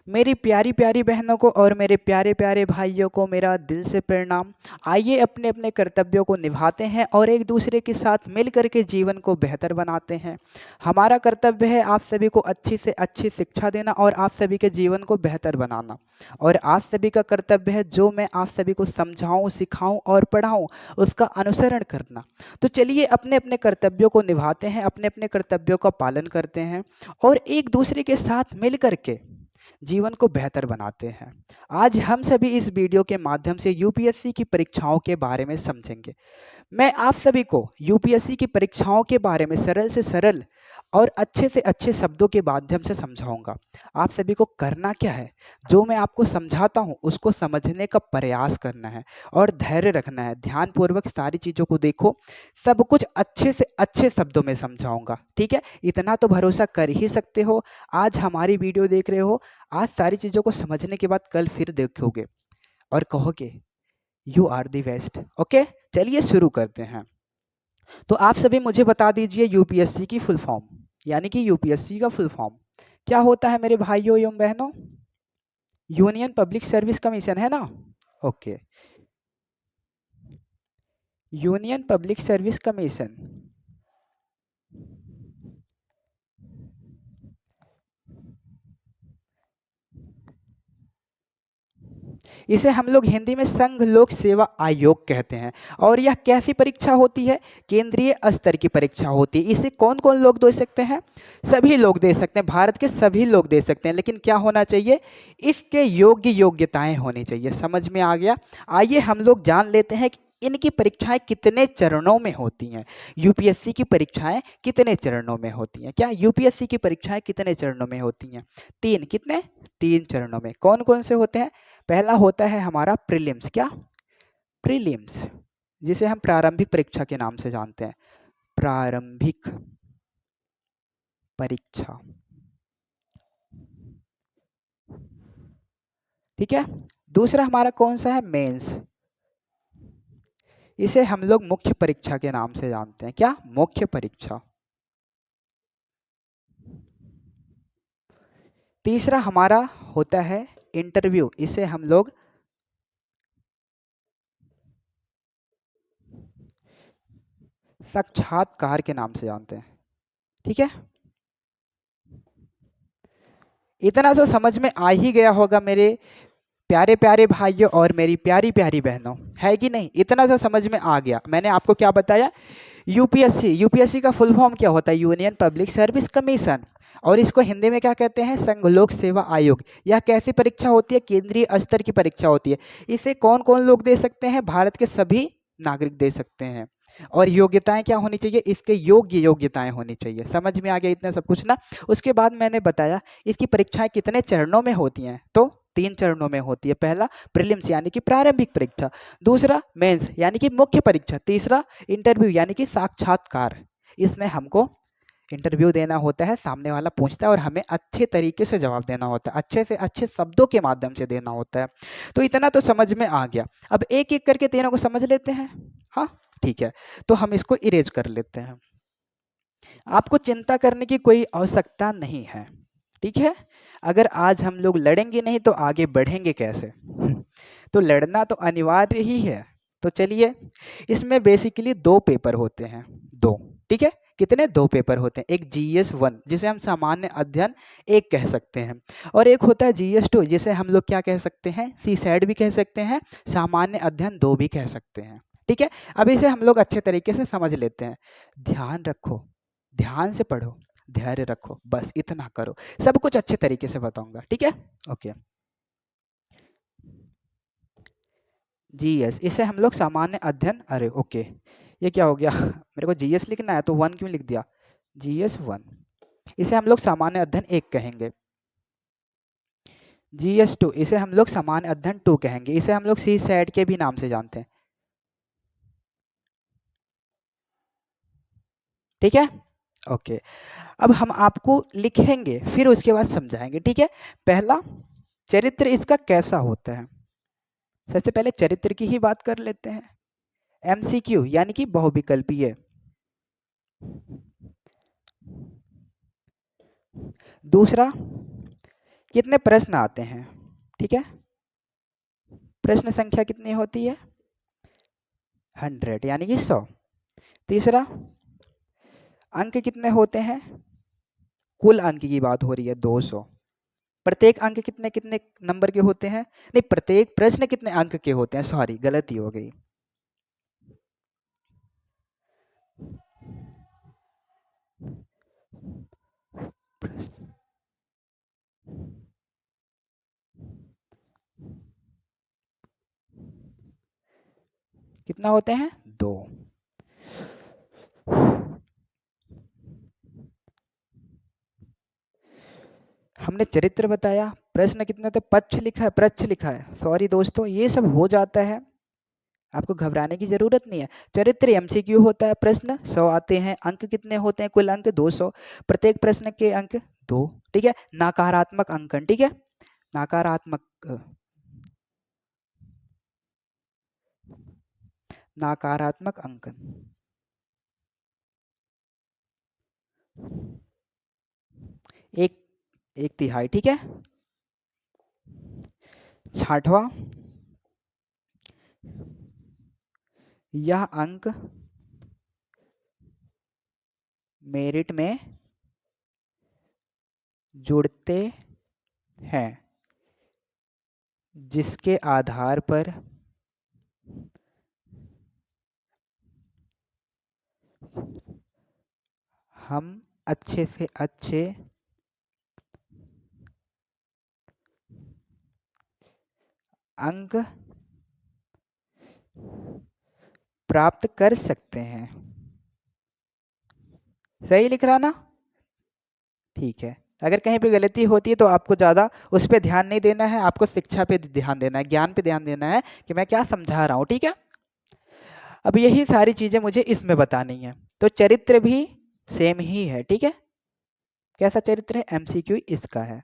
मेरी प्यारी प्यारी बहनों को और मेरे प्यारे प्यारे भाइयों को मेरा दिल से प्रणाम। आइए अपने अपने कर्तव्यों को निभाते हैं और एक दूसरे के साथ मिल कर के जीवन को बेहतर बनाते हैं। हमारा कर्तव्य है आप सभी को अच्छी से अच्छी शिक्षा देना और आप सभी के जीवन को बेहतर बनाना। और आप सभी का कर्तव्य है जो मैं आप सभी को समझाऊं, सिखाऊं और पढ़ाऊं उसका अनुसरण करना। तो चलिए अपने अपने कर्तव्यों को निभाते हैं, अपने अपने कर्तव्यों का पालन करते हैं और एक दूसरे के साथ मिल कर के जीवन को बेहतर बनाते हैं। आज हम सभी इस वीडियो के माध्यम से यूपीएससी की परीक्षाओं के बारे में समझेंगे। मैं आप सभी को यूपीएससी की परीक्षाओं के बारे में सरल से सरल और अच्छे से अच्छे शब्दों के माध्यम से समझाऊंगा। आप सभी को करना क्या है, जो मैं आपको समझाता हूं उसको समझने का प्रयास करना है और धैर्य रखना है। ध्यानपूर्वक सारी चीज़ों को देखो, सब कुछ अच्छे से अच्छे शब्दों में समझाऊंगा, ठीक है। इतना तो भरोसा कर ही सकते हो। आज हमारी वीडियो देख रहे हो, आज सारी चीज़ों को समझने के बाद कल फिर देखोगे और कहोगे you are the best. Okay, चलिए शुरू करते हैं। तो आप सभी मुझे बता दीजिए यूपीएससी की फुल फॉर्म, यानी कि यूपीएससी का फुल फॉर्म क्या होता है मेरे भाइयों एवं बहनों? यूनियन पब्लिक सर्विस कमीशन है ना। Okay, union public service commission. इसे हम लोग हिंदी में संघ लोक सेवा आयोग कहते हैं। और यह कैसी परीक्षा होती है? केंद्रीय स्तर की परीक्षा होती है। इसे कौन कौन लोग दे सकते हैं? सभी लोग दे सकते हैं, भारत के सभी लोग दे सकते हैं, लेकिन क्या होना चाहिए? इसके योग्यताएं होनी चाहिए। समझ में आ गया? आइए हम लोग जान लेते हैं कि इनकी परीक्षाएं कितने चरणों में होती हैं। यूपीएससी की परीक्षाएं कितने चरणों में होती हैं? क्या यूपीएससी की परीक्षाएं कितने चरणों में होती हैं? तीन। कितने? तीन चरणों में। कौन कौन से होते हैं? पहला होता है हमारा प्रीलिम्स। क्या? प्रीलिम्स, जिसे हम प्रारंभिक परीक्षा के नाम से जानते हैं। प्रारंभिक परीक्षा, ठीक है। दूसरा हमारा कौन सा है? मेंस। इसे हम लोग मुख्य परीक्षा के नाम से जानते हैं। क्या? मुख्य परीक्षा। तीसरा हमारा होता है इंटरव्यू। इसे हम लोग साक्षात्कार के नाम से जानते हैं, ठीक है। इतना तो समझ में आ ही गया होगा मेरे प्यारे प्यारे भाइयों और मेरी प्यारी प्यारी बहनों, है कि नहीं? इतना तो समझ में आ गया। मैंने आपको क्या बताया? यूपीएससी, यूपीएससी का फुल फॉर्म क्या होता है? Union public service commission. और इसको हिंदी में क्या कहते हैं? संघ लोक सेवा आयोग। यह कैसी परीक्षा होती है? केंद्रीय स्तर की परीक्षा होती है। इसे कौन कौन लोग दे सकते हैं? भारत के सभी नागरिक दे सकते हैं। और योग्यताएं क्या होनी चाहिए? इसके योग्यताएं होनी चाहिए। समझ में आ गया इतना सब कुछ ना? उसके बाद मैंने बताया इसकी परीक्षाएं कितने चरणों में होती हैं, तो तीन चरणों में होती है। पहला प्रीलिम्स यानी कि प्रारंभिक परीक्षा, दूसरा मेंस यानी कि मुख्य परीक्षा, तीसरा इंटरव्यू यानी कि साक्षात्कार। इसमें हमको इंटरव्यू देना होता है, सामने वाला पूछता है और हमें अच्छे तरीके से जवाब देना होता है, अच्छे से अच्छे शब्दों के माध्यम से देना होता है। तो इतना तो समझ में आ गया। अब एक एक करके तीनों को समझ लेते हैं। हाँ, ठीक है। तो हम इसको इरेज कर लेते हैं। आपको चिंता करने की कोई आवश्यकता नहीं है, ठीक है। अगर आज हम लोग लड़ेंगे नहीं तो आगे बढ़ेंगे कैसे? तो लड़ना तो अनिवार्य ही है। तो चलिए, इसमें बेसिकली दो पेपर होते हैं, दो, ठीक है। कितने? दो पेपर होते हैं। एक GS1 जिसे हम सामान्य अध्ययन एक कह सकते हैं, और एक होता है GS2 जिसे हम लोग क्या कह सकते हैं? CSAT भी कह सकते हैं, सामान्य अध्ययन दो भी कह सकते हैं, ठीक है। अब इसे हम लोग अच्छे तरीके से समझ लेते हैं। ध्यान रखो, ध्यान से पढ़ो, धैर्य रखो, बस इतना करो। सब कुछ अच्छे तरीके से बताऊंगा, ठीक है। ओके, GS इसे हम लोग सामान्य अध्ययन, अरे ओके, ये क्या हो गया? मेरे को GS लिखना है तो 1 क्यों लिख दिया? GS1 इसे हम लोग सामान्य अध्ययन एक कहेंगे। GS2 इसे हम लोग सामान्य अध्ययन 2 कहेंगे। इसे हम लोग CSAT के भी नाम से जानते हैं, ठीक है। ओके, अब हम आपको लिखेंगे फिर उसके बाद समझाएंगे, ठीक है। पहला, चरित्र इसका कैसा होता है? सबसे पहले चरित्र की ही बात कर लेते हैं। MCQ यानी कि बहुविकल्पीय। दूसरा, कितने प्रश्न आते हैं, ठीक है, प्रश्न संख्या कितनी होती है 100 यानी कि 100। तीसरा, अंक कितने होते हैं, कुल अंक की बात हो रही है 200। प्रत्येक अंक कितने कितने नंबर के होते हैं, नहीं प्रत्येक प्रश्न कितने अंक के होते हैं, सॉरी गलती हो गई। कितना होते हैं 2। हमने चरित्र बताया, प्रश्न कितने थे, पक्ष लिखा है, प्रच्छ लिखा है, सॉरी दोस्तों ये सब हो जाता है, आपको घबराने की जरूरत नहीं है। चरित्र एमसीक्यू होता है, प्रश्न 100 आते हैं, अंक कितने होते हैं, कुल अंक 200, प्रत्येक प्रश्न के अंक 2, ठीक है। नकारात्मक अंकन, ठीक है, नकारात्मक नकारात्मक अंकन, एक एक तिहाई, ठीक है। छठवां, यह अंक मेरिट में जुड़ते हैं जिसके आधार पर हम अच्छे से अच्छे अंक प्राप्त कर सकते हैं। सही लिख रहा ना, ठीक है। अगर कहीं पे गलती होती है तो आपको ज़्यादा उस पर ध्यान नहीं देना है, आपको शिक्षा पे ध्यान देना है, ज्ञान पे ध्यान देना है कि मैं क्या समझा रहा हूँ, ठीक है। अब यही सारी चीज़ें मुझे इसमें बतानी है, तो चरित्र भी सेम ही है, ठीक है। कैसा चरित्र है, एमसीक्यू इसका है,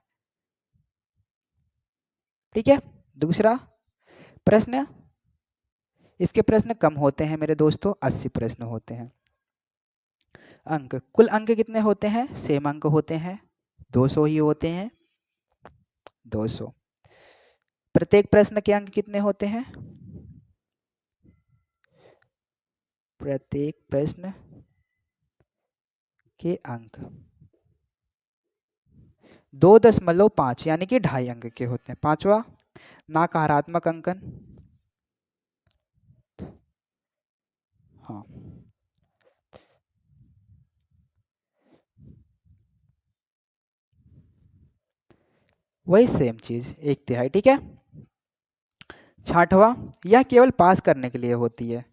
ठीक है। दूसरा प्रश्न, इसके प्रश्न कम होते हैं मेरे दोस्तों, 80 प्रश्न होते हैं। अंक, कुल अंक कितने होते हैं, सेम अंक होते हैं, 200 ही होते हैं, 200। प्रत्येक प्रश्न के अंक कितने होते हैं, प्रत्येक प्रश्न के अंक 2.5 यानी कि 2.5 अंक के होते हैं। पांचवा, नकारात्मक अंकन, हाँ वही सेम चीज, एक तिहाई, ठीक है। छठवां, यह केवल पास करने के लिए होती है,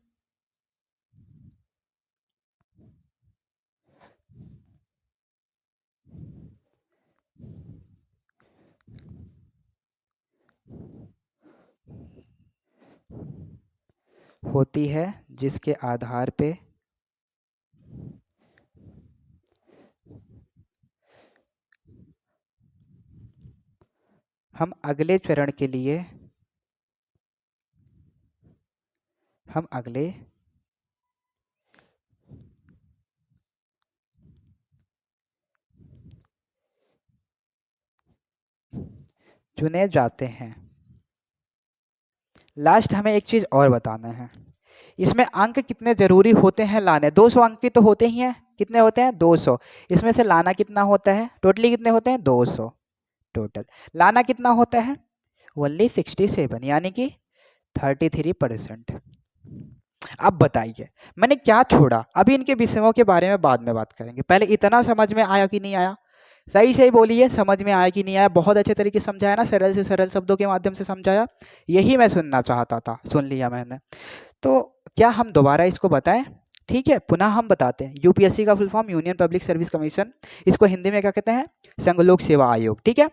होती है जिसके आधार पे हम अगले चरण के लिए हम अगले चुने जाते हैं। लास्ट हमें एक चीज और बताना है, इसमें अंक कितने जरूरी होते हैं लाने, 200 अंक की तो होते ही हैं, कितने होते हैं 200, इसमें से लाना कितना होता है, टोटली कितने होते हैं 200, टोटल लाना कितना होता है ओनली 67 यानी कि 33%। अब बताइए मैंने क्या छोड़ा, अभी इनके विषयों के बारे में बाद में बात करेंगे, पहले इतना समझ में आया कि नहीं आया, सही सही बोलिए, समझ में आया कि नहीं आया, बहुत अच्छे तरीके से समझाया ना, सरल से सरल शब्दों के माध्यम से समझाया, यही मैं सुनना चाहता था, सुन लिया मैंने। तो क्या हम दोबारा इसको बताएं, ठीक है, पुनः हम बताते हैं। यूपीएससी का full form union public service commission, इसको हिंदी में क्या कहते हैं, संघ लोक सेवा आयोग, ठीक है।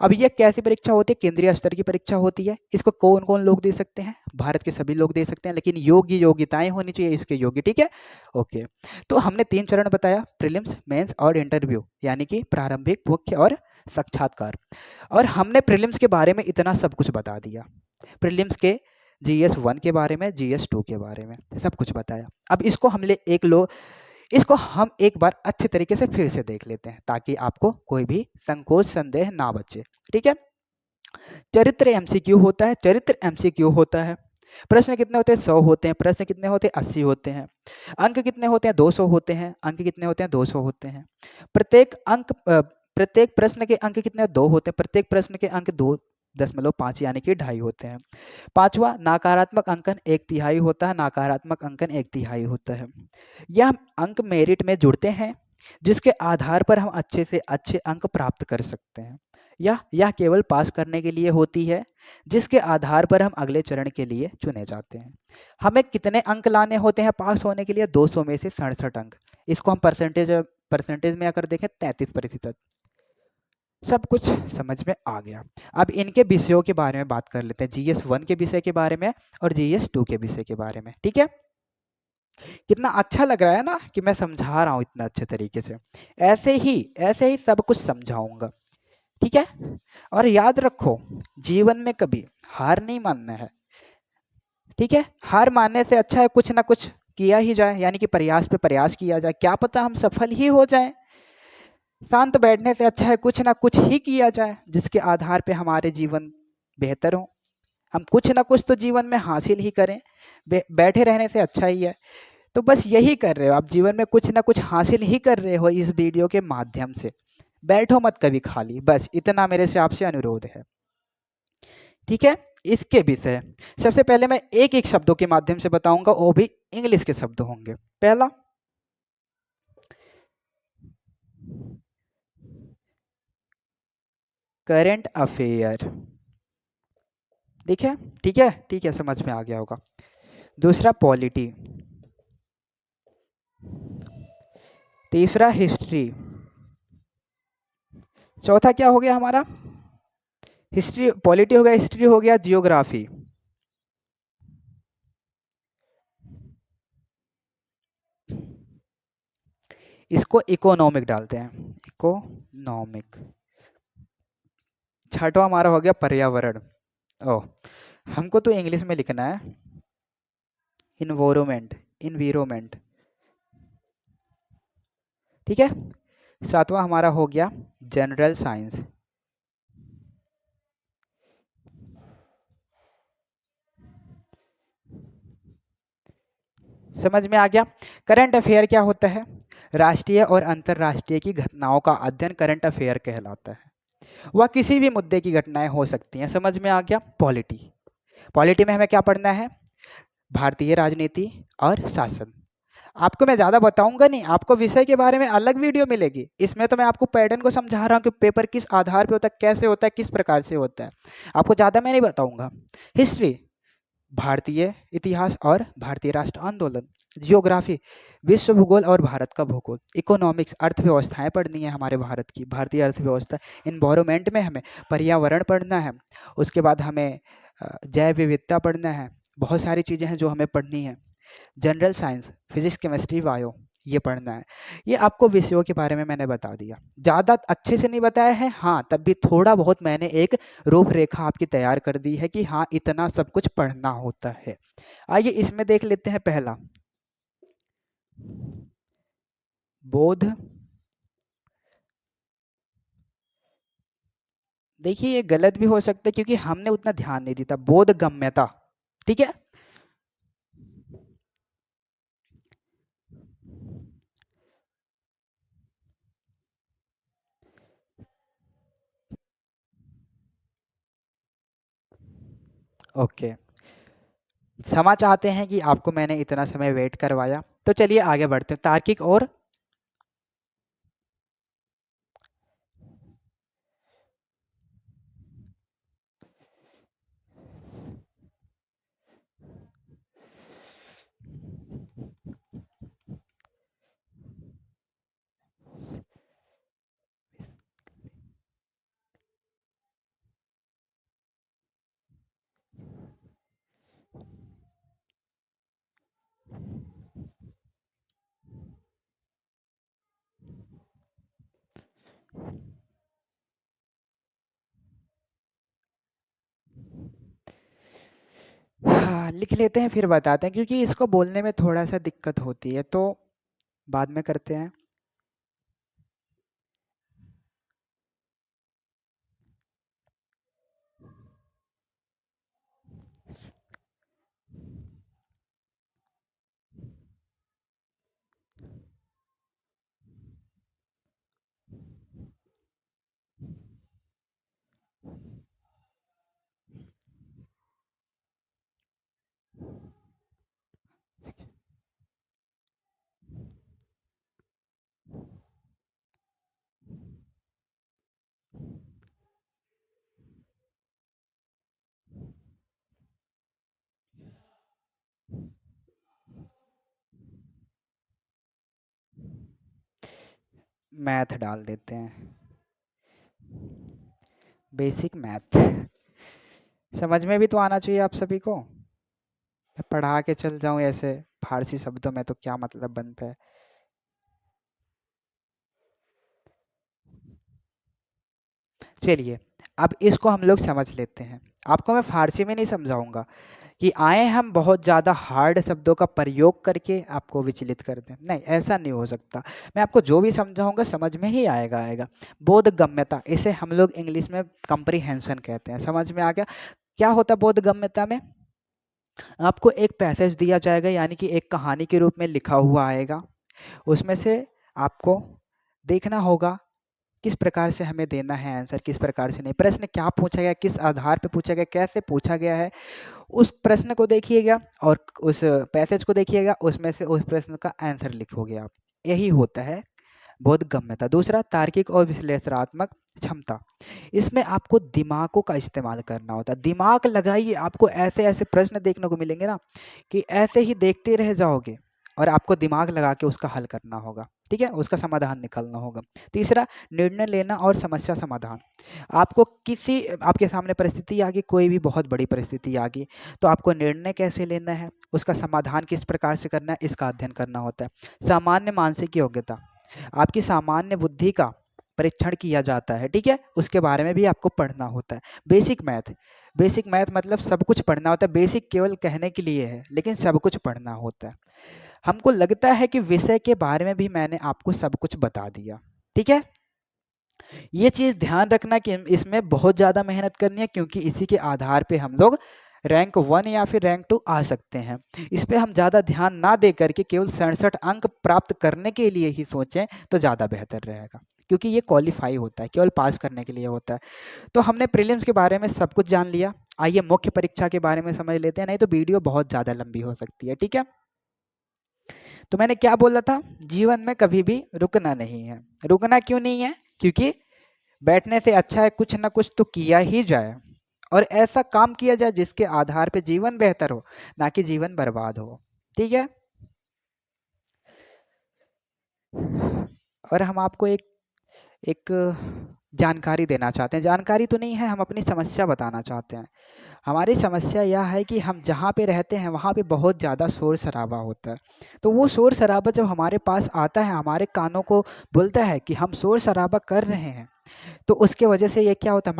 अब ये कैसी परीक्षा होती है, केंद्रीय स्तर की परीक्षा होती है, इसको कौन कौन लोग दे सकते हैं, भारत के सभी लोग दे सकते हैं, लेकिन योग्य योग्यताएं होनी चाहिए इसके योग्य, ठीक है। ओके, तो हमने 3 चरण बताया, प्रीलिम्स, मेंस और इंटरव्यू, यानी कि प्रारंभिक, मुख्य और साक्षात्कार। और हमने प्रीलिम्स के बारे में इतना सब कुछ बता दिया, प्रीलिम्स के GS 1 के बारे में, GS 2 के बारे में सब कुछ बताया। अब इसको हम इसको हम एक बार अच्छे तरीके से फिर से देख लेते हैं ताकि आपको कोई भी संकोच संदेह ना बचे। ठीक है, चरित्र एमसीक्यू होता है, चरित्र एमसीक्यू होता है। प्रश्न कितने होते हैं? 100 होते हैं। प्रश्न कितने होते हैं? 80 होते हैं। अंक कितने होते हैं? 200 होते हैं। अंक कितने होते हैं? 200 होते हैं। प्रत्येक अंक प्रत्येक प्रश्न के अंक कितने? 2 होते हैं। प्रत्येक प्रश्न के अंक 2.5 यानी कि 2.5 होते हैं। पांचवा, नकारात्मक अंकन 1/3 होता है। नकारात्मक अंकन 1/3 होता है। यह अंक मेरिट में जुड़ते हैं जिसके आधार पर हम अच्छे से अच्छे अंक प्राप्त कर सकते हैं। यह केवल पास करने के लिए होती है जिसके आधार पर हम अगले चरण के लिए चुने जाते हैं। हमें कितने अंक लाने होते हैं पास होने के लिए? 200 में से 67 अंक। इसको हम परसेंटेज में अगर देखें 33%। सब कुछ समझ में आ गया। अब इनके विषयों के बारे में बात कर लेते हैं, GS1 के विषय के बारे में और GS2 के विषय के बारे में। ठीक है, कितना अच्छा लग रहा है ना कि मैं समझा रहा हूँ इतना अच्छे तरीके से। ऐसे ही सब कुछ समझाऊंगा। ठीक है, और याद रखो जीवन में कभी हार नहीं मानना है। ठीक है, हार मानने से अच्छा है कुछ ना कुछ किया ही जाए, यानी कि प्रयास पे प्रयास किया जाए, क्या पता हम सफल ही हो जाएं। शांत बैठने से अच्छा है कुछ ना कुछ ही किया जाए जिसके आधार पे हमारे जीवन बेहतर हो। हम कुछ ना कुछ तो जीवन में हासिल ही करें, बैठे रहने से अच्छा ही है। तो बस यही कर रहे हो आप, जीवन में कुछ ना कुछ हासिल ही कर रहे हो इस वीडियो के माध्यम से। बैठो मत कभी खाली, बस इतना मेरे से आपसे अनुरोध है। ठीक है, इसके विषय सबसे पहले मैं एक एक शब्दों के माध्यम से बताऊंगा, वो भी इंग्लिश के शब्द होंगे। पहला, करंट अफेयर। ठीक है, ठीक है, ठीक है, समझ में आ गया होगा। दूसरा, पॉलिटी। तीसरा, हिस्ट्री। चौथा क्या हो गया हमारा? हिस्ट्री, पॉलिटी हो गया, हिस्ट्री हो गया, जियोग्राफी। इसको इकोनॉमिक डालते हैं, इकोनॉमिक। छठवा हमारा हो गया पर्यावरण। ओ, हमको तो इंग्लिश में लिखना है, इन्वायरमेंट, इन्वायरमेंट। ठीक है, सातवां हमारा हो गया जनरल साइंस। समझ में आ गया। करंट अफेयर क्या होता है? राष्ट्रीय और अंतर्राष्ट्रीय की घटनाओं का अध्ययन करंट अफेयर कहलाता है। वह किसी भी मुद्दे की घटनाएं हो सकती हैं। समझ में आ गया। पॉलिटी, पॉलिटी में हमें क्या पढ़ना है? भारतीय राजनीति और शासन। आपको मैं ज़्यादा बताऊंगा नहीं, आपको विषय के बारे में अलग वीडियो मिलेगी। इसमें तो मैं आपको पैटर्न को समझा रहा हूँ कि पेपर किस आधार पे होता है, कैसे होता है, किस प्रकार से होता है। आपको ज़्यादा मैं नहीं बताऊंगा। हिस्ट्री, भारतीय इतिहास और भारतीय राष्ट्र आंदोलन। जियोग्राफी, विश्व भूगोल और भारत का भूगोल। इकोनॉमिक्स, अर्थव्यवस्थाएं पढ़नी है हमारे भारत की, भारतीय अर्थव्यवस्था। इन्वायरमेंट में हमें पर्यावरण पढ़ना है। उसके बाद हमें जैव विविधता पढ़ना है। बहुत सारी चीज़ें हैं जो हमें पढ़नी है। General science, physics, chemistry, bio, ये पढ़ना है। ये आपको विषयों के बारे में मैंने बता दिया, ज़्यादा अच्छे से नहीं बताया है, हाँ तब भी थोड़ा बहुत मैंने एक रूपरेखा आपकी तैयार कर दी है कि हाँ इतना सब कुछ पढ़ना होता है। आइए इसमें देख लेते हैं। पहला, बोध। देखिए ये गलत भी हो सकता है क्योंकि हमने उतना ध्यान नहीं दिया। बोध गम्यता। ठीक है, ओके। क्षमा चाहते हैं कि आपको मैंने इतना समय वेट करवाया। तो चलिए आगे बढ़ते हैं। तार्किक और हाँ, लिख लेते हैं फिर बताते हैं क्योंकि इसको बोलने में थोड़ा सा दिक्कत होती है। तो बाद में करते हैं। मैथ डाल देते हैं, बेसिक मैथ। समझ में भी तो आना चाहिए आप सभी को। मैं पढ़ा के चल जाऊं ऐसे फारसी शब्दों में तो क्या मतलब बनता है। चलिए, अब इसको हम लोग समझ लेते हैं। आपको मैं फारसी में नहीं समझाऊंगा कि आए हम बहुत ज़्यादा हार्ड शब्दों का प्रयोग करके आपको विचलित कर दें, नहीं, ऐसा नहीं हो सकता। मैं आपको जो भी समझाऊंगा समझ में ही आएगा। बोधगम्यता, इसे हम लोग इंग्लिश में कंप्रीहेंशन कहते हैं। समझ में आ गया क्या होता है बोधगम्यता में? आपको एक पैसेज दिया जाएगा, यानी कि एक कहानी के रूप में लिखा हुआ आएगा, उसमें से आपको देखना होगा किस प्रकार से हमें देना है आंसर, किस प्रकार से नहीं, प्रश्न क्या पूछा गया, किस आधार पे पूछा गया, कैसे पूछा गया है, उस प्रश्न को देखिएगा और उस पैसेज को देखिएगा, उसमें से उस प्रश्न का आंसर लिखोगे आप। यही होता है बोधगम्यता। दूसरा, तार्किक और विश्लेषणात्मक क्षमता। इसमें आपको दिमागों का इस्तेमाल करना होता है। दिमाग लगाइए, आपको ऐसे ऐसे प्रश्न देखने को मिलेंगे ना कि ऐसे ही देखते रह जाओगे और आपको दिमाग लगा के उसका हल करना होगा, ठीक है, उसका समाधान निकालना होगा। तीसरा, निर्णय लेना और समस्या समाधान। आपको किसी आपके सामने परिस्थिति आ गई, कोई भी बहुत बड़ी परिस्थिति आ गई, तो आपको निर्णय कैसे लेना है, उसका समाधान किस प्रकार से करना है, इसका अध्ययन करना होता है। सामान्य मानसिक योग्यता, आपकी सामान्य बुद्धि का परीक्षण किया जाता है, ठीक है, उसके बारे में भी आपको पढ़ना होता है। बेसिक मैथ, बेसिक मैथ मतलब सब कुछ पढ़ना होता है। बेसिक केवल कहने के लिए है, लेकिन सब कुछ पढ़ना होता है। हमको लगता है कि विषय के बारे में भी मैंने आपको सब कुछ बता दिया, ठीक है। ये चीज़ ध्यान रखना कि इसमें बहुत ज़्यादा मेहनत करनी है, क्योंकि इसी के आधार पे हम लोग रैंक 1 या फिर रैंक 2 आ सकते हैं। इस पे हम ज़्यादा ध्यान ना दे करके केवल 67 अंक प्राप्त करने के लिए ही सोचें तो ज़्यादा बेहतर रहेगा, क्योंकि ये क्वालिफाई होता है, केवल पास करने के लिए होता है। तो हमने प्रीलिम्स के बारे में सब कुछ जान लिया। आइए मुख्य परीक्षा के बारे में समझ लेते हैं, नहीं तो वीडियो बहुत ज़्यादा लंबी हो सकती है, ठीक है। तो मैंने क्या बोला था, जीवन में कभी भी रुकना नहीं है। रुकना क्यों नहीं है? क्योंकि बैठने से अच्छा है कुछ ना कुछ तो किया ही जाए, और ऐसा काम किया जाए जिसके आधार पे जीवन बेहतर हो, ना कि जीवन बर्बाद हो, ठीक है। और हम आपको एक एक जानकारी देना चाहते हैं, जानकारी तो नहीं है, हम अपनी समस्या बताना चाहते हैं। हमारी समस्या यह है कि हम जहाँ पे रहते हैं वहाँ पे बहुत ज़्यादा शोर शराबा होता है। तो वो शोर शराबा जब हमारे पास आता है, हमारे कानों को बोलता है कि हम शोर शराबा कर रहे हैं, तो उसके वजह से ये क्या होता है,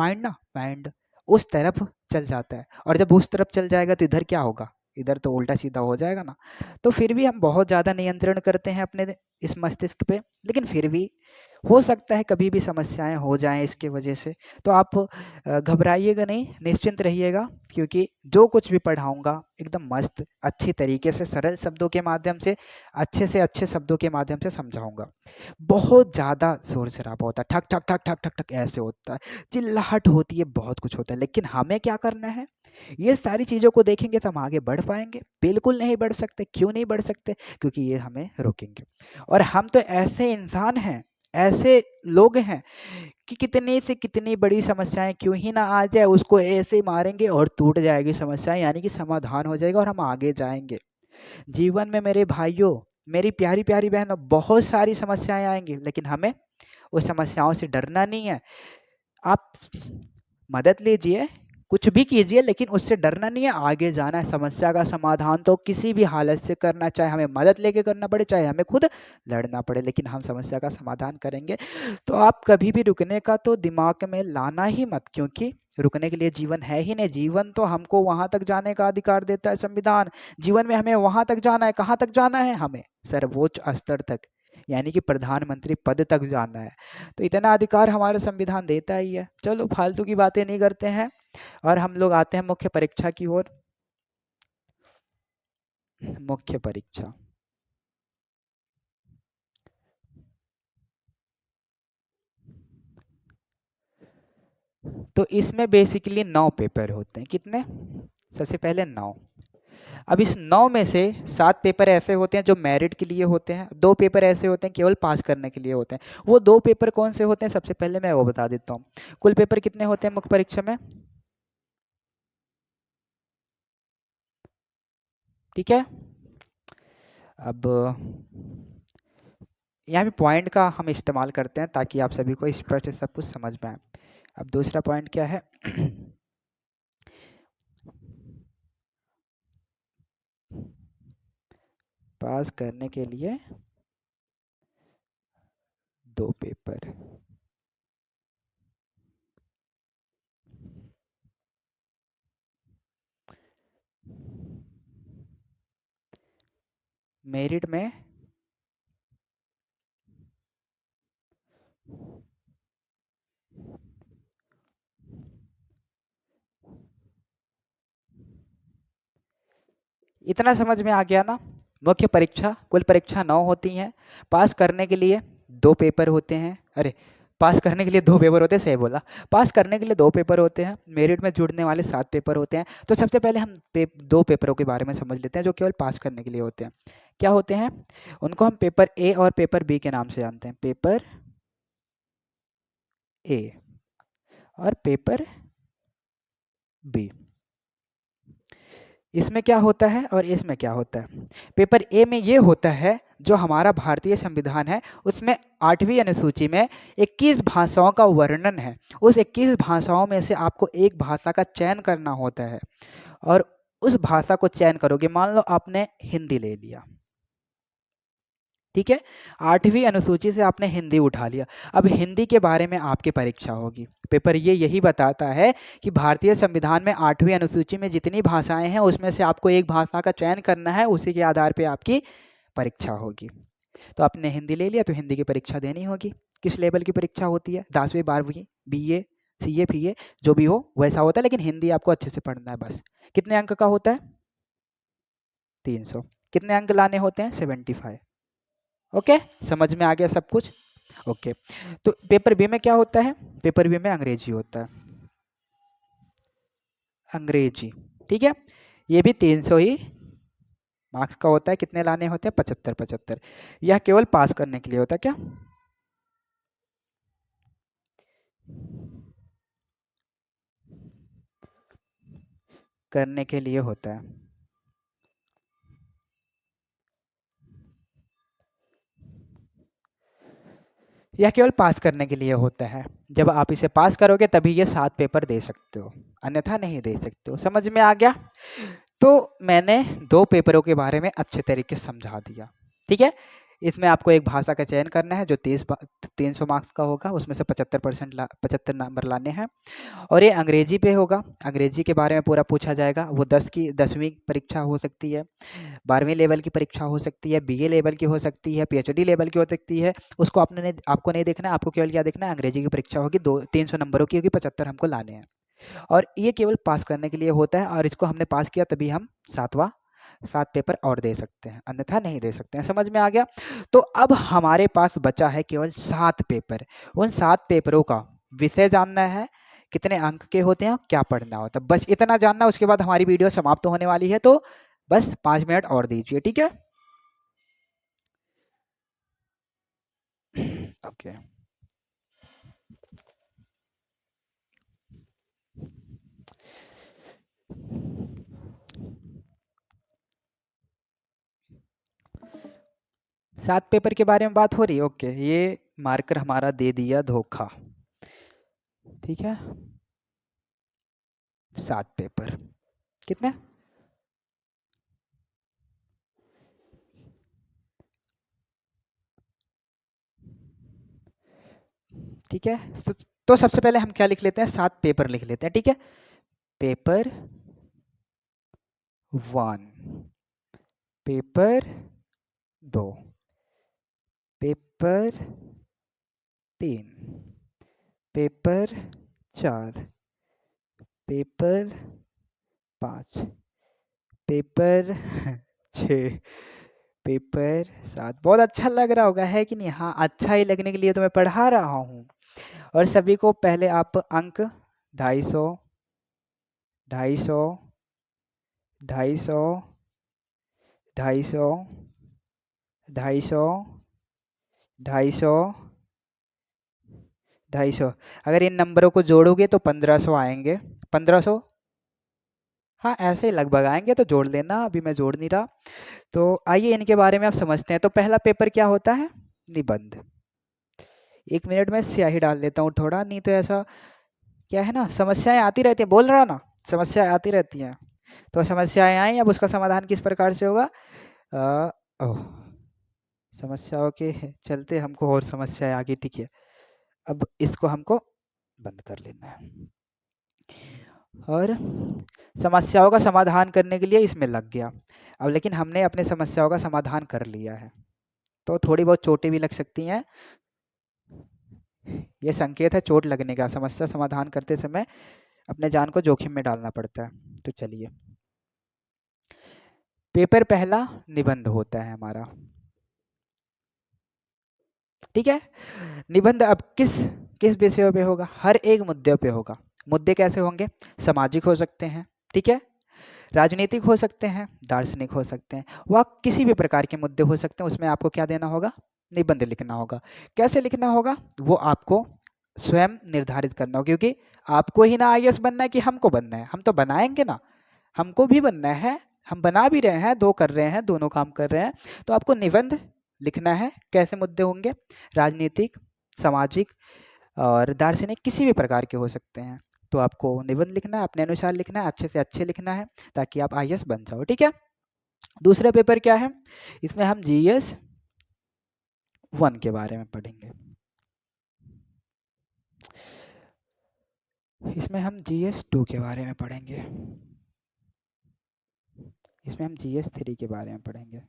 माइंड उस तरफ चल जाता है, और जब उस तरफ चल जाएगा तो इधर क्या होगा, इधर तो उल्टा सीधा हो जाएगा ना। तो फिर भी हम बहुत ज़्यादा नियंत्रण करते हैं अपने इस मस्तिष्क पे, लेकिन फिर भी हो सकता है कभी भी समस्याएं हो जाएं इसके वजह से। तो आप घबराइएगा नहीं, निश्चिंत रहिएगा, क्योंकि जो कुछ भी पढ़ाऊंगा एकदम मस्त अच्छी तरीके से सरल शब्दों के माध्यम से अच्छे शब्दों के माध्यम से समझाऊंगा। बहुत ज़्यादा शोर शराबा होता है, ठक ठक ठक ठक ठक ठक ऐसे होता है, चिल्लाहट होती है, बहुत कुछ होता है, लेकिन हमें क्या करना है, ये सारी चीज़ों को देखेंगे तो हम आगे बढ़ पाएंगे? बिल्कुल नहीं बढ़ सकते। क्यों नहीं बढ़ सकते? क्योंकि ये हमें रोकेंगे। और हम तो ऐसे इंसान हैं, ऐसे लोग हैं कि कितनी से कितनी बड़ी समस्याएं क्यों ही ना आ जाए, उसको ऐसे मारेंगे और टूट जाएगी समस्याएं, यानी कि समाधान हो जाएगा और हम आगे जाएंगे। जीवन में मेरे भाइयों, मेरी प्यारी प्यारी बहनों, बहुत सारी समस्याएं आएंगी, लेकिन हमें उस समस्याओं से डरना नहीं है। आप मदद लीजिए, कुछ भी कीजिए, लेकिन उससे डरना नहीं है, आगे जाना है। समस्या का समाधान तो किसी भी हालत से करना, चाहे हमें मदद लेके करना पड़े, चाहे हमें खुद लड़ना पड़े, लेकिन हम समस्या का समाधान करेंगे। तो आप कभी भी रुकने का तो दिमाग में लाना ही मत, क्योंकि रुकने के लिए जीवन है ही नहीं। जीवन तो हमको वहां तक जाने का अधिकार देता है संविधान। जीवन में हमें वहां तक जाना है, कहाँ तक जाना है, हमें सर्वोच्च स्तर तक। यानी कि प्रधानमंत्री पद तक जाना है। तो इतना अधिकार हमारा संविधान देता ही है। चलो फालतू की बातें नहीं करते हैं और हम लोग आते हैं मुख्य परीक्षा की ओर। मुख्य परीक्षा, तो इसमें बेसिकली 9 पेपर होते हैं। कितने? सबसे पहले 9। अब इस 9 में से 7 पेपर ऐसे होते हैं जो मेरिट के लिए होते हैं, 2 पेपर ऐसे होते हैं केवल पास करने के लिए होते हैं। वो 2 पेपर कौन से होते हैं सबसे पहले मैं वो बता देता हूँ। कुल पेपर कितने होते हैं मुख्य परीक्षा में? ठीक है। अब यहाँ पे पॉइंट का हम इस्तेमाल करते हैं ताकि आप सभी को स्पष्ट सब कुछ समझ में आए। अब दूसरा पॉइंट क्या है? पास करने के लिए 2 पेपर। मेरिट में इतना समझ में आ गया ना? मुख्य परीक्षा, कुल परीक्षा 9 होती हैं। पास करने के लिए 2 पेपर होते हैं। अरे, पास करने के लिए 2 पेपर होते हैं, सही बोला। पास करने के लिए 2 पेपर होते हैं। मेरिट में जुड़ने वाले 7 पेपर होते हैं। तो सबसे पहले हम 2 पेपरों के बारे में समझ लेते हैं जो केवल पास करने के लिए होते हैं। क्या होते हैं? उनको हम पेपर ए और पेपर बी के नाम से जानते हैं। पेपर ए और पेपर बी। इसमें क्या होता है और इसमें क्या होता है? पेपर ए में ये होता है जो हमारा भारतीय संविधान है उसमें 8वीं अनुसूची में 21 भाषाओं का वर्णन है। उस 21 भाषाओं में से आपको एक भाषा का चयन करना होता है और उस भाषा को चयन करोगे। मान लो आपने हिंदी ले लिया, ठीक है। 8वीं अनुसूची से आपने हिंदी उठा लिया। अब हिंदी के बारे में आपकी परीक्षा होगी। पेपर ये यही बताता है कि भारतीय संविधान में 8वीं अनुसूची में जितनी भाषाएं हैं उसमें से आपको एक भाषा का चयन करना है, उसी के आधार पे आपकी परीक्षा होगी। तो आपने हिंदी ले लिया तो हिंदी की परीक्षा देनी होगी। किस लेवल की परीक्षा होती है? 10वीं 12वीं, BA, CA, PA जो भी हो वैसा होता है, लेकिन हिंदी आपको अच्छे से पढ़ना है बस। कितने अंक का होता है? 300। कितने अंक लाने होते हैं? 75। ओके, समझ में आ गया सब कुछ? ओके। तो पेपर बी में क्या होता है? पेपर बी में अंग्रेजी होता है। अंग्रेजी, ठीक है। ये भी 300 ही मार्क्स का होता है। कितने लाने होते हैं? 75 75। यह केवल पास करने के लिए होता है। क्या करने के लिए होता है? यह केवल पास करने के लिए होता है। जब आप इसे पास करोगे तभी ये 7 पेपर दे सकते हो, अन्यथा नहीं दे सकते हो। समझ में आ गया? तो मैंने 2 पेपरों के बारे में अच्छे तरीके से समझा दिया, ठीक है। इसमें आपको एक भाषा का चयन करना है जो 300 मार्क्स का होगा, उसमें से 75% 75 नंबर लाने हैं। और ये अंग्रेजी पे होगा। अंग्रेजी के बारे में पूरा पूछा जाएगा। वो 10वीं परीक्षा हो सकती है, 12वीं लेवल की परीक्षा हो सकती है, BA लेवल की हो सकती है, PhD लेवल की हो सकती है। उसको आपको नहीं देखना है। आपको केवल क्या देखना है? अंग्रेजी की परीक्षा होगी, 300 नंबरों की होगी, 75 हमको लाने हैं। और ये केवल पास करने के लिए होता है और इसको हमने पास किया तभी हम 7 पेपर और दे सकते हैं, अन्यथा नहीं दे सकते हैं। समझ में आ गया? तो अब हमारे पास बचा है केवल 7 पेपर। उन 7 पेपरों का विषय जानना है, कितने अंक के होते हैं, क्या पढ़ना होता है, बस इतना जानना। उसके बाद हमारी वीडियो समाप्त होने वाली है, तो बस 5 मिनट और दीजिए, ठीक है। ओके। 7 पेपर के बारे में बात हो रही है। ओके, ये मार्कर हमारा दे दिया धोखा, ठीक है। 7 पेपर कितने? ठीक है। तो सबसे पहले हम क्या लिख लेते हैं? 7 पेपर लिख लेते हैं, ठीक है। Paper 1, paper 2, paper 3, paper 4, paper 5, paper 6, paper 7। बहुत अच्छा लग रहा होगा, है कि नहीं? हाँ, अच्छा ही लगने के लिए तो मैं पढ़ा रहा हूँ। और सभी को पहले आप अंक 250, 250, 250, 250, 250, 250, 250, अगर इन नंबरों को जोड़ोगे तो 1500 आएंगे। 1500, हाँ ऐसे ही लगभग आएंगे, तो जोड़ लेना, अभी मैं जोड़ नहीं रहा। तो आइए इनके बारे में आप समझते हैं। तो पहला पेपर क्या होता है? निबंध। 1 मिनट में स्याही डाल देता हूँ थोड़ा, नहीं तो ऐसा क्या है ना, समस्याएं आती रहती हैं, बोल रहा ना, समस्याएं आती रहती हैं। तो समस्याएं आई, अब उसका समाधान किस प्रकार से होगा? ओह, समस्याओं के चलते हमको और समस्याएं आ गई, ठीक है। अब इसको हमको बंद कर लेना है और समस्याओं का समाधान करने के लिए इसमें लग गया। अब लेकिन हमने अपने समस्याओं का समाधान कर लिया है, तो थोड़ी बहुत चोटें भी लग सकती हैं। ये संकेत है चोट लगने का। समस्या समाधान करते समय अपने जान को जोखिम में डालना पड़ता है। तो चलिए, पेपर पहला निबंध होता है हमारा, ठीक है। निबंध अब किस किस विषयों पे होगा? हर एक मुद्दे पे होगा। मुद्दे कैसे होंगे? सामाजिक हो सकते हैं, ठीक है, राजनीतिक हो सकते हैं, दार्शनिक हो सकते हैं, वह किसी भी प्रकार के मुद्दे हो सकते हैं। उसमें आपको क्या देना होगा? निबंध लिखना होगा। कैसे लिखना होगा वो आपको स्वयं निर्धारित करना होगा, क्योंकि आपको ही ना आईएएस बनना है कि हमको बनना है? हम तो बनाएंगे ना, हमको भी बनना है। हम बना भी रहे हैं, दो कर रहे हैं, दोनों काम कर रहे हैं। तो आपको निबंध लिखना है। कैसे मुद्दे होंगे? राजनीतिक, सामाजिक और दार्शनिक, किसी भी प्रकार के हो सकते हैं। तो आपको निबंध लिखना है, अपने अनुसार लिखना है, अच्छे से अच्छे लिखना है, ताकि आप आईएएस बन जाओ, ठीक है। दूसरा पेपर क्या है? इसमें हम जीएस 1 के बारे में पढ़ेंगे। इसमें हम जीएस 2 के बारे में पढ़ेंगे। इसमें हम जीएस 3 के बारे में पढ़ेंगे।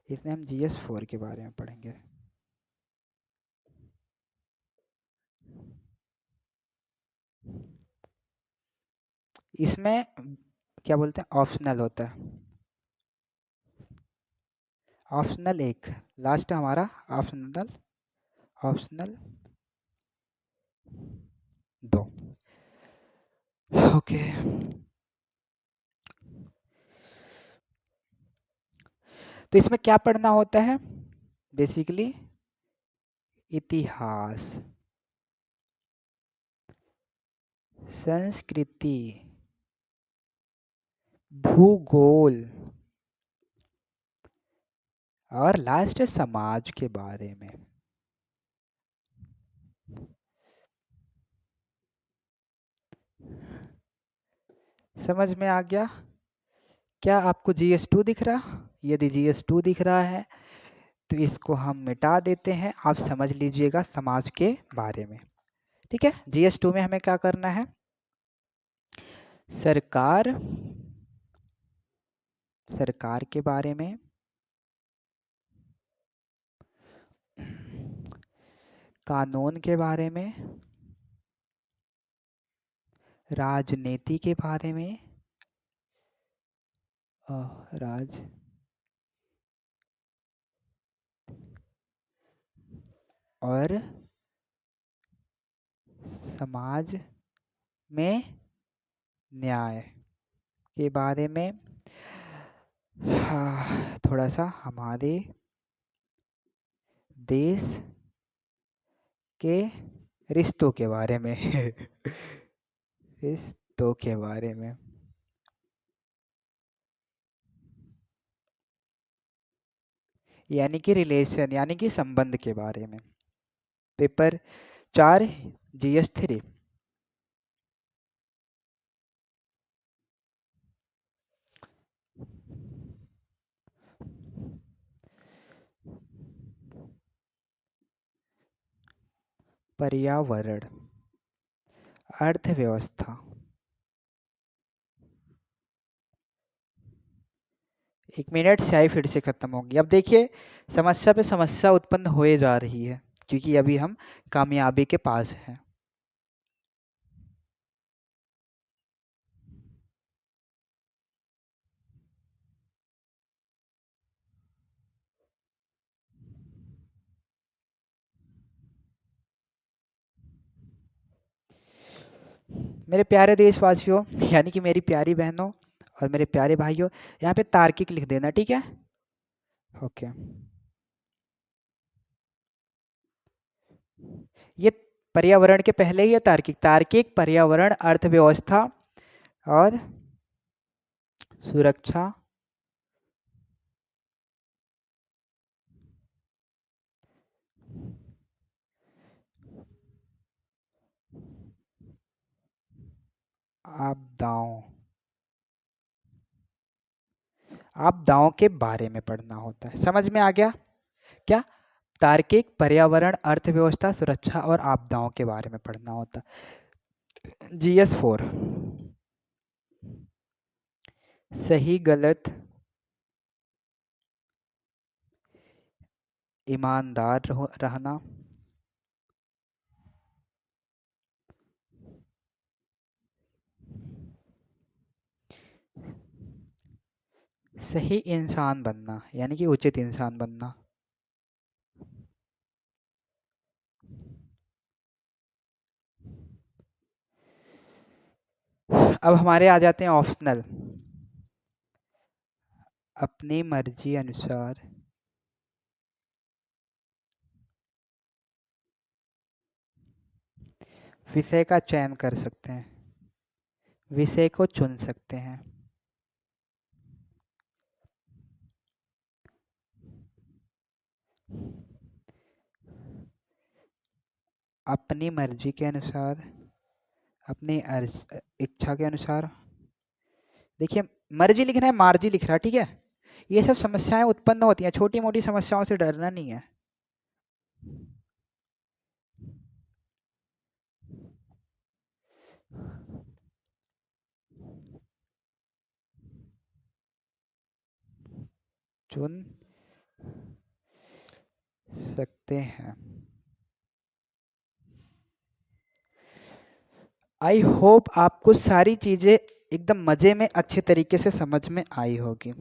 इसमें हम जीएस 4 के बारे में पढ़ेंगे। इसमें क्या बोलते हैं, ऑप्शनल होता है। ऑप्शनल 1, लास्ट हमारा ऑप्शनल, ऑप्शनल 2। ओके, तो इसमें क्या पढ़ना होता है? बेसिकली इतिहास, संस्कृति, भूगोल और लास्ट समाज के बारे में। समझ में आ गया? क्या आपको जीएस 2 दिख रहा? यदि जीएस 2 दिख रहा है तो इसको हम मिटा देते हैं। आप समझ लीजिएगा समाज के बारे में, ठीक है। जीएस 2 में हमें क्या करना है? सरकार, सरकार के बारे में, कानून के बारे में, राजनीति के बारे में, राज और समाज में न्याय के बारे में। हाँ, थोड़ा सा हमारे देश के रिश्तों के बारे में रिश्तों के बारे में। यानी कि रिलेशन, यानी कि संबंध के बारे में। Paper 4 GS 3। पर्यावरण, अर्थव्यवस्था, एक मिनट, स्याही फिर से खत्म होगी। अब देखिए, समस्या पे समस्या उत्पन्न होए जा रही है, क्योंकि अभी हम कामयाबी के पास हैं। मेरे प्यारे देशवासियों, यानी कि मेरी प्यारी बहनों और मेरे प्यारे भाइयों, यहाँ पे तार्किक लिख देना, ठीक है? ओके। ये पर्यावरण के पहले ही है तार्किक। तार्किक, पर्यावरण, अर्थव्यवस्था और सुरक्षा, आपदाओं। आपदाओं के बारे में पढ़ना होता है। समझ में आ गया क्या? तार्किक, पर्यावरण, अर्थव्यवस्था, सुरक्षा और आपदाओं के बारे में पढ़ना होता है। GS4। सही गलत, ईमानदार रहना, सही इंसान बनना, यानी कि उचित इंसान बनना। अब हमारे आ जाते हैं ऑप्शनल। अपनी मर्जी अनुसार विषय का चयन कर सकते हैं, विषय को चुन सकते हैं। अपनी मर्जी के अनुसार, अपनी इच्छा के अनुसार। देखिए, मर्जी लिखना है, मार्जी लिख रहा है, ठीक है? ये सब समस्याएं उत्पन्न होती हैं, छोटी मोटी समस्याओं से डरना नहीं है। चुन सकते हैं। आई होप आपको सारी चीजें एकदम मजे में अच्छे तरीके से समझ में आई होगी।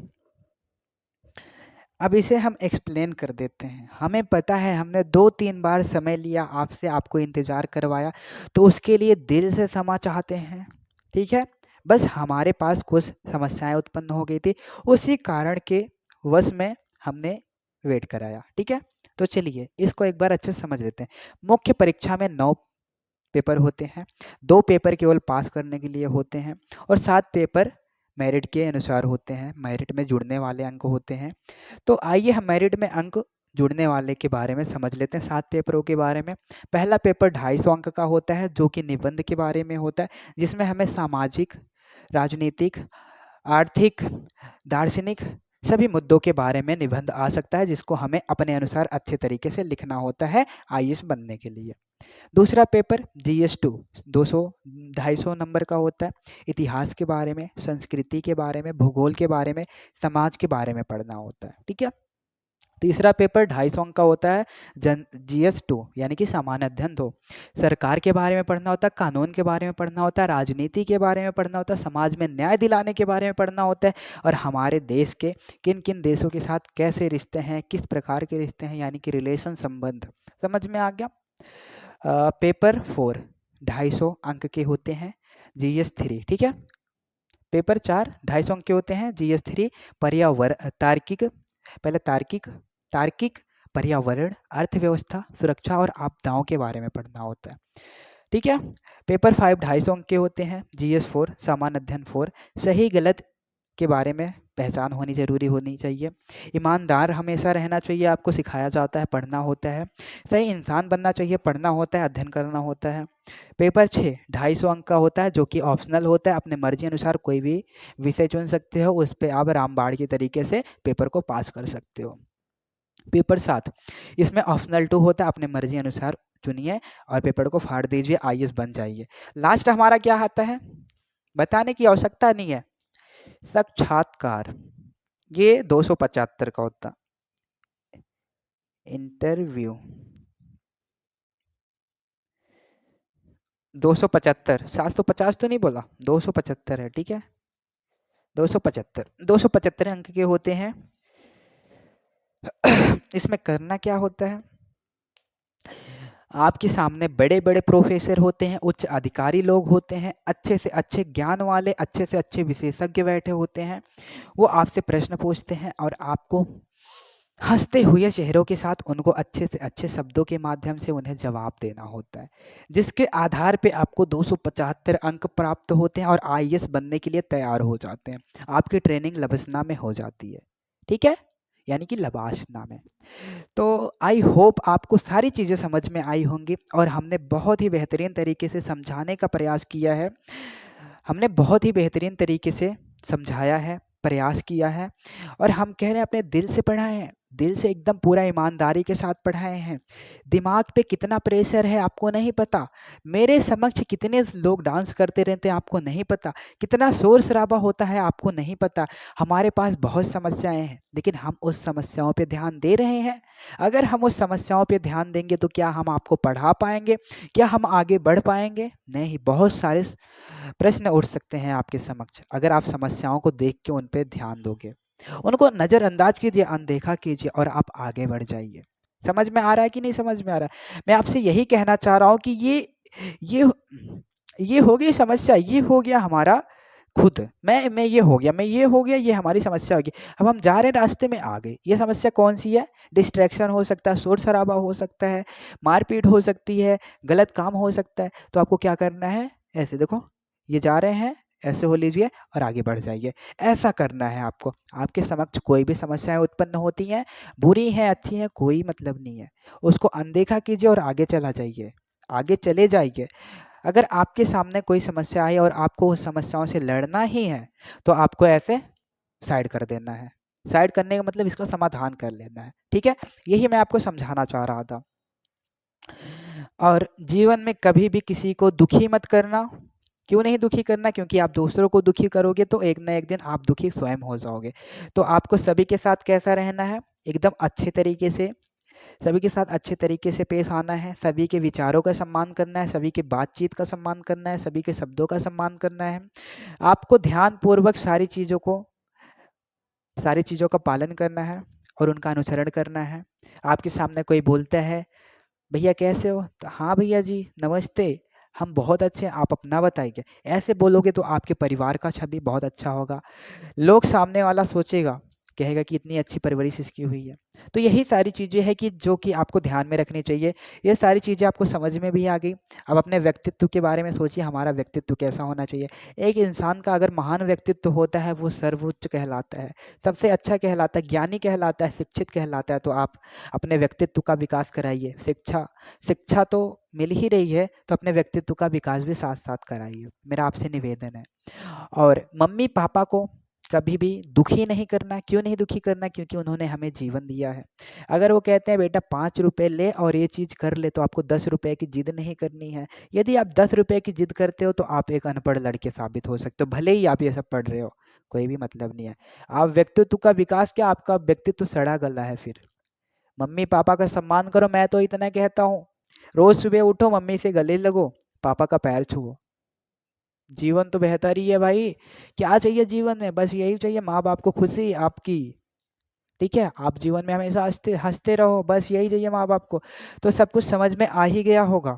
अब इसे हम एक्सप्लेन कर देते हैं। हमें पता है, हमने 2-3 बार समय लिया आपसे, आपको इंतज़ार करवाया, तो उसके लिए दिल से क्षमा चाहते हैं, ठीक है? बस हमारे पास कुछ समस्याएं उत्पन्न हो गई थी, उसी कारण के वश में हमने वेट कराया, ठीक है? तो चलिए इसको एक बार अच्छे से समझ लेते हैं। मुख्य परीक्षा में 9 पेपर होते हैं, 2 पेपर केवल पास करने के लिए होते हैं और 7 पेपर मेरिट के अनुसार होते हैं, मेरिट में जुड़ने वाले अंक होते हैं। तो आइए हम मेरिट में अंक जुड़ने वाले के बारे में समझ लेते हैं, 7 पेपरों के बारे में। पहला पेपर 250 अंक का होता है, जो कि निबंध के बारे में होता है, जिसमें हमें सामाजिक, राजनीतिक, आर्थिक, दार्शनिक सभी मुद्दों के बारे में निबंध आ सकता है, जिसको हमें अपने अनुसार अच्छे तरीके से लिखना होता है IAS बनने के लिए। दूसरा पेपर GS2 200 250 नंबर का होता है, इतिहास के बारे में, संस्कृति के बारे में, भूगोल के बारे में, समाज के बारे में पढ़ना होता है, ठीक है? तीसरा पेपर 250 अंक का होता है, GS2 यानी कि सामान्य अध्ययन 2। सरकार के बारे में पढ़ना होता है, कानून के बारे में पढ़ना होता है, राजनीति के बारे में पढ़ना होता है, समाज में न्याय दिलाने के बारे में पढ़ना होता है, और हमारे देश के किन किन देशों के साथ कैसे रिश्ते हैं, किस प्रकार के रिश्ते हैं, यानी कि रिलेशन, संबंध। समझ में आ गया? पेपर 4 250 अंक के होते हैं, GS3, ठीक है? पेपर 4 250 अंक के होते हैं, GS3। पर्यावरण, तार्किक, पहले तार्किक, तार्किक, पर्यावरण, अर्थव्यवस्था, सुरक्षा और आपदाओं के बारे में पढ़ना होता है, ठीक है? पेपर 5 250 अंक के होते हैं, GS4 सामान्य अध्ययन 4। सही गलत के बारे में पहचान होनी जरूरी होनी चाहिए। ईमानदार हमेशा रहना चाहिए, आपको सिखाया जाता है, पढ़ना होता है। सही इंसान बनना चाहिए, पढ़ना होता है, अध्ययन करना होता है। पेपर 6 250 अंक का होता है, जो कि ऑप्शनल होता है, अपने मर्जी अनुसार कोई भी विषय चुन सकते हो, उस पर आप रामबाण के तरीके से पेपर को पास कर सकते हो। पेपर 7 इसमें ऑप्शनल 2 होता है, अपने मर्जी अनुसार चुनिए और पेपर को फाड़ दीजिए, IAS बन जाइए। लास्ट हमारा क्या आता है, बताने की आवश्यकता नहीं है, साक्षात्कार। ये 275 का होता। इंटरव्यू 275, 750 तो नहीं बोला, 275 है, ठीक है। 275 अंक के होते हैं। इसमें करना क्या होता है, आपके सामने बड़े बड़े प्रोफेसर होते हैं, उच्च अधिकारी लोग होते हैं, अच्छे से अच्छे ज्ञान वाले, अच्छे से अच्छे विशेषज्ञ बैठे होते हैं। वो आपसे प्रश्न पूछते हैं और आपको हंसते हुए चेहरों के साथ उनको अच्छे से अच्छे शब्दों के माध्यम से उन्हें जवाब देना होता है, जिसके आधार पे आपको 275 अंक प्राप्त होते हैं और आईएएस बनने के लिए तैयार हो जाते हैं। आपकी ट्रेनिंग लबसना में हो जाती है, ठीक है, यानी कि लबासना में। तो आई होप आपको सारी चीज़ें समझ में आई होंगी और हमने बहुत ही बेहतरीन तरीके से समझाने का प्रयास किया है। हमने बहुत ही बेहतरीन तरीके से समझाया है, प्रयास किया है और हम कह रहे हैं अपने दिल से पढ़ाए हैं, दिल से एकदम पूरा ईमानदारी के साथ पढ़ाए हैं। दिमाग पे कितना प्रेशर है आपको नहीं पता, मेरे समक्ष कितने लोग डांस करते रहते हैं आपको नहीं पता, कितना शोर शराबा होता है आपको नहीं पता। हमारे पास बहुत समस्याएं हैं लेकिन हम उस समस्याओं पे ध्यान दे रहे हैं। अगर हम उस समस्याओं पे ध्यान देंगे तो क्या हम आपको पढ़ा पाएंगे, क्या हम आगे बढ़ पाएंगे? नहीं, बहुत सारे प्रश्न उठ सकते हैं आपके समक्ष अगर आप समस्याओं को देख के उन पे ध्यान दोगे। उनको नज़रअंदाज कीजिए, अनदेखा कीजिए और आप आगे बढ़ जाइए। समझ में आ रहा है कि नहीं समझ में आ रहा है? मैं आपसे यही कहना चाह रहा हूँ कि ये ये हो गई समस्या, ये हो गया हमारा खुद, मैं ये हो गया, ये हमारी समस्या होगी। अब हम जा रहे हैं रास्ते में आ गए, ये समस्या कौन सी है? डिस्ट्रैक्शन हो सकता है, शोर शराबा हो सकता है, मारपीट हो सकती है, गलत काम हो सकता है। तो आपको क्या करना है, ऐसे देखो, ये जा रहे हैं, ऐसे हो लीजिए और आगे बढ़ जाइए। ऐसा करना है आपको। आपके समक्ष कोई भी समस्याएं उत्पन्न होती हैं, बुरी हैं अच्छी हैं कोई मतलब नहीं है, उसको अनदेखा कीजिए और आगे चला जाइए, आगे चले जाइए। अगर आपके सामने कोई समस्या आई और आपको उस समस्याओं से लड़ना ही है तो आपको ऐसे साइड कर देना है। साइड करने का मतलब इसका समाधान कर लेना है, ठीक है। यही मैं आपको समझाना चाह रहा था। और जीवन में कभी भी किसी को दुखी मत करना। क्यों नहीं दुखी करना? क्योंकि आप दूसरों को दुखी करोगे तो एक ना एक दिन आप दुखी स्वयं हो जाओगे। तो आपको सभी के साथ कैसा रहना है? एकदम अच्छे तरीके से, सभी के साथ अच्छे तरीके से पेश आना है, सभी के विचारों का सम्मान करना है, सभी के बातचीत का सम्मान करना है, सभी के शब्दों का सम्मान करना है। आपको ध्यानपूर्वक सारी चीज़ों का पालन करना है और उनका अनुसरण करना है। आपके सामने कोई बोलता है, भैया कैसे हो? तो हाँ भैया जी नमस्ते, हम बहुत अच्छे हैं, आप अपना बताइए। ऐसे बोलोगे तो आपके परिवार का छवि बहुत अच्छा होगा। लोग सामने वाला सोचेगा, कहेगा कि इतनी अच्छी परवरिश इसकी हुई है। तो यही सारी चीज़ें हैं कि जो कि आपको ध्यान में रखनी चाहिए। ये सारी चीज़ें आपको समझ में भी आ गई। अब अपने व्यक्तित्व के बारे में सोचिए, हमारा व्यक्तित्व कैसा होना चाहिए। एक इंसान का अगर महान व्यक्तित्व होता है वो सर्वोच्च कहलाता है, सबसे अच्छा कहलाता है, ज्ञानी कहलाता है, शिक्षित कहलाता है। तो आप अपने व्यक्तित्व का विकास कराइए। शिक्षा तो मिल ही रही है तो अपने व्यक्तित्व का विकास भी साथ साथ कराइए, मेरा आपसे निवेदन है। और मम्मी पापा को कभी भी दुखी नहीं करना। क्यों नहीं दुखी करना? क्योंकि उन्होंने हमें जीवन दिया है। अगर वो कहते हैं बेटा 5 रुपए ले और ये चीज़ कर ले, तो आपको 10 रुपए की जिद नहीं करनी है। यदि आप 10 रुपए की जिद करते हो तो आप एक अनपढ़ लड़के साबित हो सकते हो, भले ही आप ये सब पढ़ रहे हो, कोई भी मतलब नहीं है। आप व्यक्तित्व का विकास क्या, आपका व्यक्तित्व सड़ा गला है। फिर मम्मी पापा का सम्मान करो। मैं तो इतना कहता हूँ, रोज सुबह उठो, मम्मी से गले लगो, पापा का पैर छुओ। जीवन तो बेहतर ही है भाई। क्या चाहिए जीवन में? बस यही चाहिए, माँ बाप को खुशी आपकी, ठीक है। आप जीवन में हमेशा हंसते हंसते रहो, बस यही चाहिए माँ बाप को। तो सब कुछ समझ में आ ही गया होगा।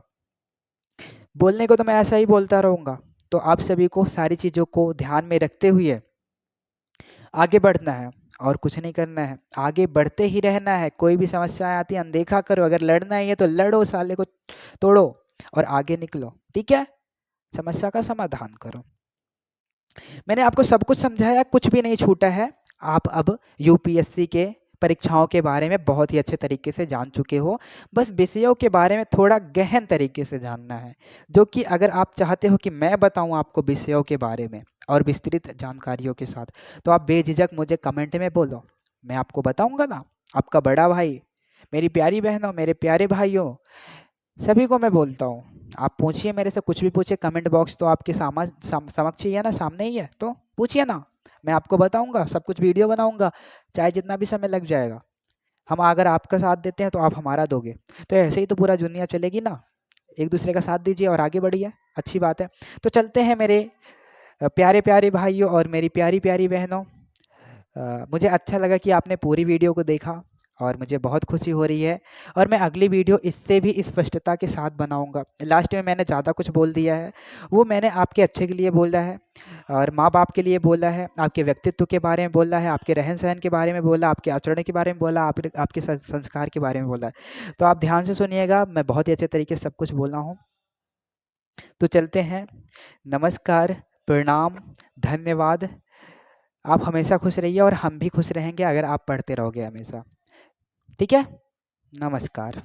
बोलने को तो मैं ऐसा ही बोलता रहूँगा। तो आप सभी को सारी चीज़ों को ध्यान में रखते हुए आगे बढ़ना है और कुछ नहीं करना है, आगे बढ़ते ही रहना है। कोई भी समस्या आती है अनदेखा करो, अगर लड़ना ही है तो लड़ो, साले को तोड़ो और आगे निकलो, ठीक है। समस्या का समाधान करो। मैंने आपको सब कुछ समझाया, कुछ भी नहीं छूटा है। आप अब यूपीएससी के परीक्षाओं के बारे में बहुत ही अच्छे तरीके से जान चुके हो। बस विषयों के बारे में थोड़ा गहन तरीके से जानना है, जो कि अगर आप चाहते हो कि मैं बताऊं आपको विषयों के बारे में और विस्तृत जानकारियों के साथ, तो आप बेझिझक मुझे कमेंट में बोलो, मैं आपको बताऊंगा ना। आपका बड़ा भाई, मेरी प्यारी बहनों, मेरे प्यारे भाइयों, सभी को मैं बोलता हूँ, आप पूछिए मेरे से, कुछ भी पूछिए। कमेंट बॉक्स तो आपके समक्ष ही है ना, सामने ही है, तो पूछिए ना। मैं आपको बताऊँगा, सब कुछ वीडियो बनाऊँगा, चाहे जितना भी समय लग जाएगा। हम अगर आपका साथ देते हैं तो आप हमारा दोगे, तो ऐसे ही तो पूरा दुनिया चलेगी ना। एक दूसरे का साथ दीजिए और आगे बढ़िए, अच्छी बात है। तो चलते हैं मेरे प्यारे प्यारे भाइयों और मेरी प्यारी प्यारी बहनों। मुझे अच्छा लगा कि आपने पूरी वीडियो को देखा और मुझे बहुत खुशी हो रही है, और मैं अगली वीडियो इससे भी स्पष्टता के साथ बनाऊंगा। लास्ट में मैंने ज़्यादा कुछ बोल दिया है, वो मैंने आपके अच्छे के लिए बोला है और माँ बाप के लिए बोला है, आपके व्यक्तित्व के बारे में बोला है, आपके रहन सहन के बारे में बोला, आपके आचरण के बारे में बोला, आपके संस्कार के बारे में बोला है। तो आप ध्यान से सुनिएगा, मैं बहुत ही अच्छे तरीके से सब कुछ बोला हूँ। तो चलते हैं, नमस्कार, प्रणाम, धन्यवाद। आप हमेशा खुश रहिए और हम भी खुश रहेंगे अगर आप पढ़ते रहोगे हमेशा। ठीक है? नमस्कार।